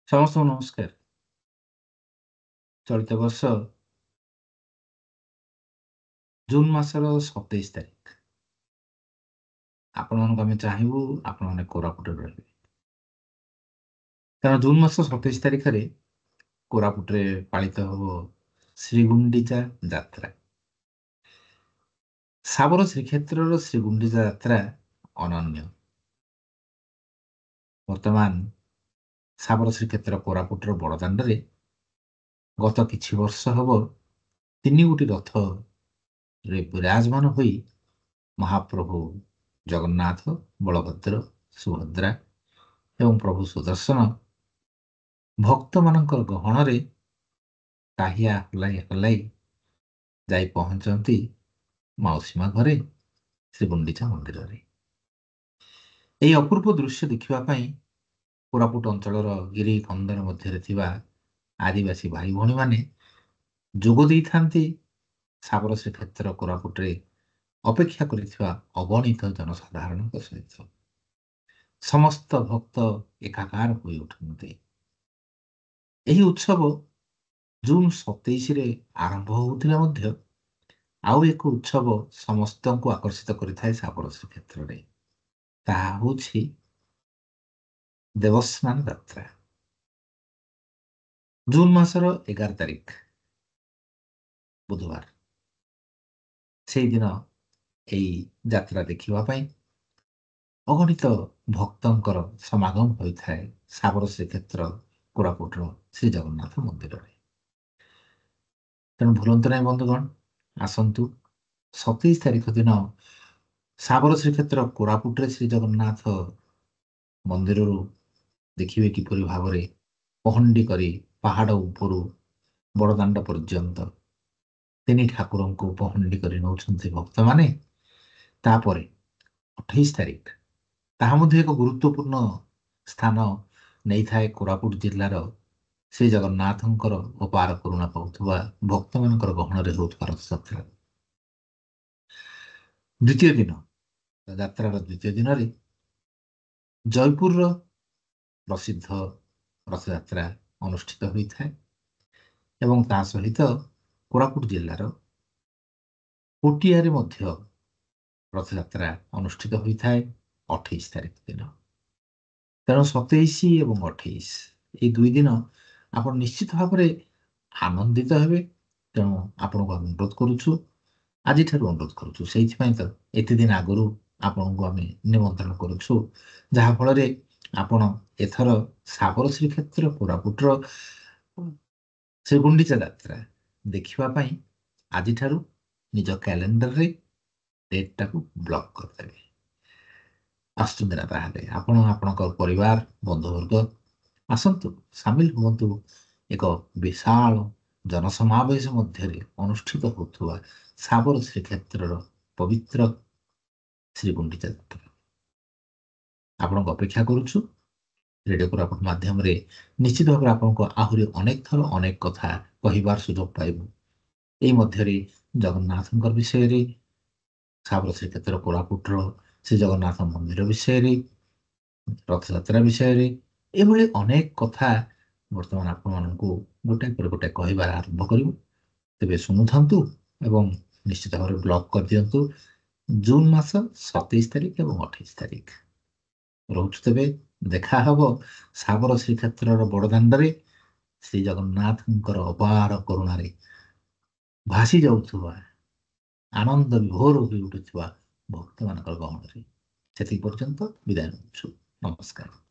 ସମସ୍ତଙ୍କୁ ନମସ୍କାର। ଚଳିତ ବର୍ଷ ଜୁନ୍ ମାସର 27 ତାରିଖ ଆପଣମାନଙ୍କୁ ଆମେ ଚାହିଁବୁ ଆପଣମାନେ କୋରାପୁଟରେ ରହିବେ। କାରଣ ଜୁନ୍ ମାସ 27 ତାରିଖରେ କୋରାପୁଟରେ ପାଳିତ ହେବ ଶ୍ରୀଗୁଣ୍ଡିଚା ଯାତ୍ରା। ଶାବର ଶ୍ରୀକ୍ଷେତ୍ରର ଶ୍ରୀଗୁଣ୍ଡିଚା ଯାତ୍ରା ଅନନ୍ୟ। ବର୍ତ୍ତମାନ ଶାବର ଶ୍ରୀକ୍ଷେତ୍ର କୋରାପୁଟର ବଡ଼ଦାଣ୍ଡରେ ଗତ କିଛି ବର୍ଷ ହେବ 3 ଗୋଟି ରଥରେ ବିରାଜମାନ ହୋଇ ମହାପ୍ରଭୁ ଜଗନ୍ନାଥ, ବଳଭଦ୍ର, ସୁଭଦ୍ରା ଏବଂ ପ୍ରଭୁ ସୁଦର୍ଶନ ଭକ୍ତମାନଙ୍କର ଗହଣରେ ଟାହିଆ ହଲାଇ ହଲାଇ ଯାଇ ପହଞ୍ଚନ୍ତି ମାଉସୀ ମା ଘରେ ଶ୍ରୀଗୁଣ୍ଡିଚା ମନ୍ଦିରରେ। ଏହି ଅପୂର୍ବ ଦୃଶ୍ୟ ଦେଖିବା ପାଇଁ କୋରାପୁଟ ଅଞ୍ଚଳର ଗିରି କନ୍ଦର ମଧ୍ୟରେ ଥିବା ଆଦିବାସୀ ଭାଇ ଭଉଣୀମାନେ ଯୋଗ ଦେଇଥାନ୍ତି ଶାବର ଶ୍ରୀକ୍ଷେତ୍ର କୋରାପୁଟରେ ଅପେକ୍ଷା କରିଥିବା ଅଗଣିତ ଜନସାଧାରଣଙ୍କ ସହିତ। ସମସ୍ତ ଭକ୍ତ ଏକାକାର ହୋଇ ଉଠନ୍ତି। ଏହି ଉତ୍ସବ ଜୁନ୍ 27ରେ ଆରମ୍ଭ ହେଉଥିଲେ ମଧ୍ୟ ଆଉ ଏକ ଉତ୍ସବ ସମସ୍ତଙ୍କୁ ଆକର୍ଷିତ କରିଥାଏ ଶାବର ଶ୍ରୀକ୍ଷେତ୍ରରେ। ତାହା ହେଉଛି ଦେବସ୍ନାନ ଯାତ୍ରା। ଜୁନ୍ ମାସର 11 ତାରିଖ ବୁଧବାର ସେଇଦିନ ଏହି ଯାତ୍ରା ଦେଖିବା ପାଇଁ ଅଗଣିତ ଭକ୍ତଙ୍କର ସମାଗମ ହୋଇଥାଏ ଶାବର ଶ୍ରୀକ୍ଷେତ୍ର କୋରାପୁଟର ଶ୍ରୀ ଜଗନ୍ନାଥ ମନ୍ଦିରରେ। ତେଣୁ ଭୁଲନ୍ତୁ ନାହିଁ ବନ୍ଧୁଗଣ, ଆସନ୍ତୁ 27 ତାରିଖ ଦିନ ଶାବର ଶ୍ରୀକ୍ଷେତ୍ର କୋରାପୁଟରେ ଶ୍ରୀ ଜଗନ୍ନାଥ ମନ୍ଦିରରୁ ଦେଖିବେ କିପରି ଭାବରେ ପହଣ୍ଡି କରି ପାହାଡ଼ ଉପରୁ ବଡ଼ଦାଣ୍ଡ ପର୍ଯ୍ୟନ୍ତ ତିନି ଠାକୁରଙ୍କୁ ପହଣ୍ଡି କରି ନେଉଛନ୍ତି ଭକ୍ତମାନେ। ତାପରେ 28 ତାରିଖ ତାହା ମଧ୍ୟ ଏକ ଗୁରୁତ୍ୱପୂର୍ଣ୍ଣ ସ୍ଥାନ ନେଇଥାଏ କୋରାପୁଟ ଜିଲ୍ଲାର ଶ୍ରୀ ଜଗନ୍ନାଥଙ୍କର ଅପାର କରୁଣା ପାଉଥିବା ଭକ୍ତମାନଙ୍କର ଗହଣରେ ହେଉଥିବା ରଥଯାତ୍ରା। ଦ୍ୱିତୀୟ ଦିନ ଯାତ୍ରାର ଦ୍ୱିତୀୟ ଦିନରେ ଜୟପୁରର ପ୍ରସିଦ୍ଧ ରଥଯାତ୍ରା ଅନୁଷ୍ଠିତ ହୋଇଥାଏ ଏବଂ ତା ସହିତ କୋରାପୁଟ ଜିଲ୍ଲାର କୋଟିଆରେ ମଧ୍ୟ ରଥଯାତ୍ରା ଅନୁଷ୍ଠିତ ହୋଇଥାଏ 28 ତାରିଖ ଦିନ। ତେଣୁ 27 ଏବଂ 28 ଏହି 2 ଦିନ ଆପଣ ନିଶ୍ଚିତ ଭାବରେ ଆନନ୍ଦିତ ହେବେ। ତେଣୁ ଆପଣଙ୍କୁ ଆମେ ଅନୁରୋଧ କରୁଛୁ, ଆଜିଠାରୁ ଅନୁରୋଧ କରୁଛୁ, ସେଇଥିପାଇଁ ତ ଏତେ ଦିନ ଆଗରୁ ଆପଣଙ୍କୁ ଆମେ ନିମନ୍ତ୍ରଣ କରୁଛୁ, ଯାହାଫଳରେ ଆପଣ ଏଥର ଶାବର ଶ୍ରୀକ୍ଷେତ୍ର କୋରାପୁଟର ଶ୍ରୀଗୁଣ୍ଡିଚା ଯାତ୍ରା ଦେଖିବା ପାଇଁ ଆଜିଠାରୁ ନିଜ କ୍ୟାଲେଣ୍ଡରରେ ଡେଟ୍ଟାକୁ ବ୍ଲକ୍ କରିଦେବେ। ଆସୁଛନ୍ତି ନା? ତାହେଲେ ଆପଣ ଆପଣଙ୍କ ପରିବାର ବନ୍ଧୁବର୍ଗ ଆସନ୍ତୁ, ସାମିଲ ହୁଅନ୍ତୁ ଏକ ବିଶାଳ ଜନସମାବେଶ ମଧ୍ୟରେ ଅନୁଷ୍ଠିତ ହେଉଥିବା ଶାବର ଶ୍ରୀକ୍ଷେତ୍ରର ପବିତ୍ର ଶ୍ରୀଗୁଣ୍ଡିଚା ଯାତ୍ରା। ଆପଣଙ୍କୁ ଅପେକ୍ଷା କରୁଛୁ। ରେଡ଼ିଓ କୋରାପୁଟ ମାଧ୍ୟମରେ ନିଶ୍ଚିତ ଭାବରେ ଆପଣଙ୍କୁ ଆହୁରି ଅନେକ ଥର ଅନେକ କଥା କହିବାର ସୁଯୋଗ ପାଇବୁ। ଏହି ମଧ୍ୟରେ ଜଗନ୍ନାଥଙ୍କ ବିଷୟରେ, ଶାବର ଶ୍ରୀକ୍ଷେତ୍ର କୋରାପୁଟର ଶ୍ରୀ ଜଗନ୍ନାଥ ମନ୍ଦିର ବିଷୟରେ, ରଥଯାତ୍ରା ବିଷୟରେ ଏଭଳି ଅନେକ କଥା ବର୍ତ୍ତମାନ ଆପଣମାନଙ୍କୁ ଗୋଟାଏ ପରେ ଗୋଟାଏ କହିବାର ଆରମ୍ଭ କରିବୁ। ତେବେ ଶୁଣୁଥାନ୍ତୁ ଏବଂ ନିଶ୍ଚିତ ଭାବରେ ବ୍ଲକ୍ କରିଦିଅନ୍ତୁ ଜୁନ୍ ମାସ 27 ତାରିଖ ଏବଂ 28 ତାରିଖ। ରହୁଛୁ ତେବେ, ଦେଖା ହେବ ଶାବର ଶ୍ରୀକ୍ଷେତ୍ରର ବଡ଼ଦାଣ୍ଡରେ ଶ୍ରୀ ଜଗନ୍ନାଥଙ୍କର ଅପାର କରୁଣାରେ ଭାସି ଯାଉଥିବା, ଆନନ୍ଦ ବିଭୋର ହୋଇ ଉଠୁଥିବା ଭକ୍ତମାନଙ୍କର ଗହଣରେ। ସେତିକି ପର୍ଯ୍ୟନ୍ତ ବିଦାୟ ନେଉଛୁ। ନମସ୍କାର।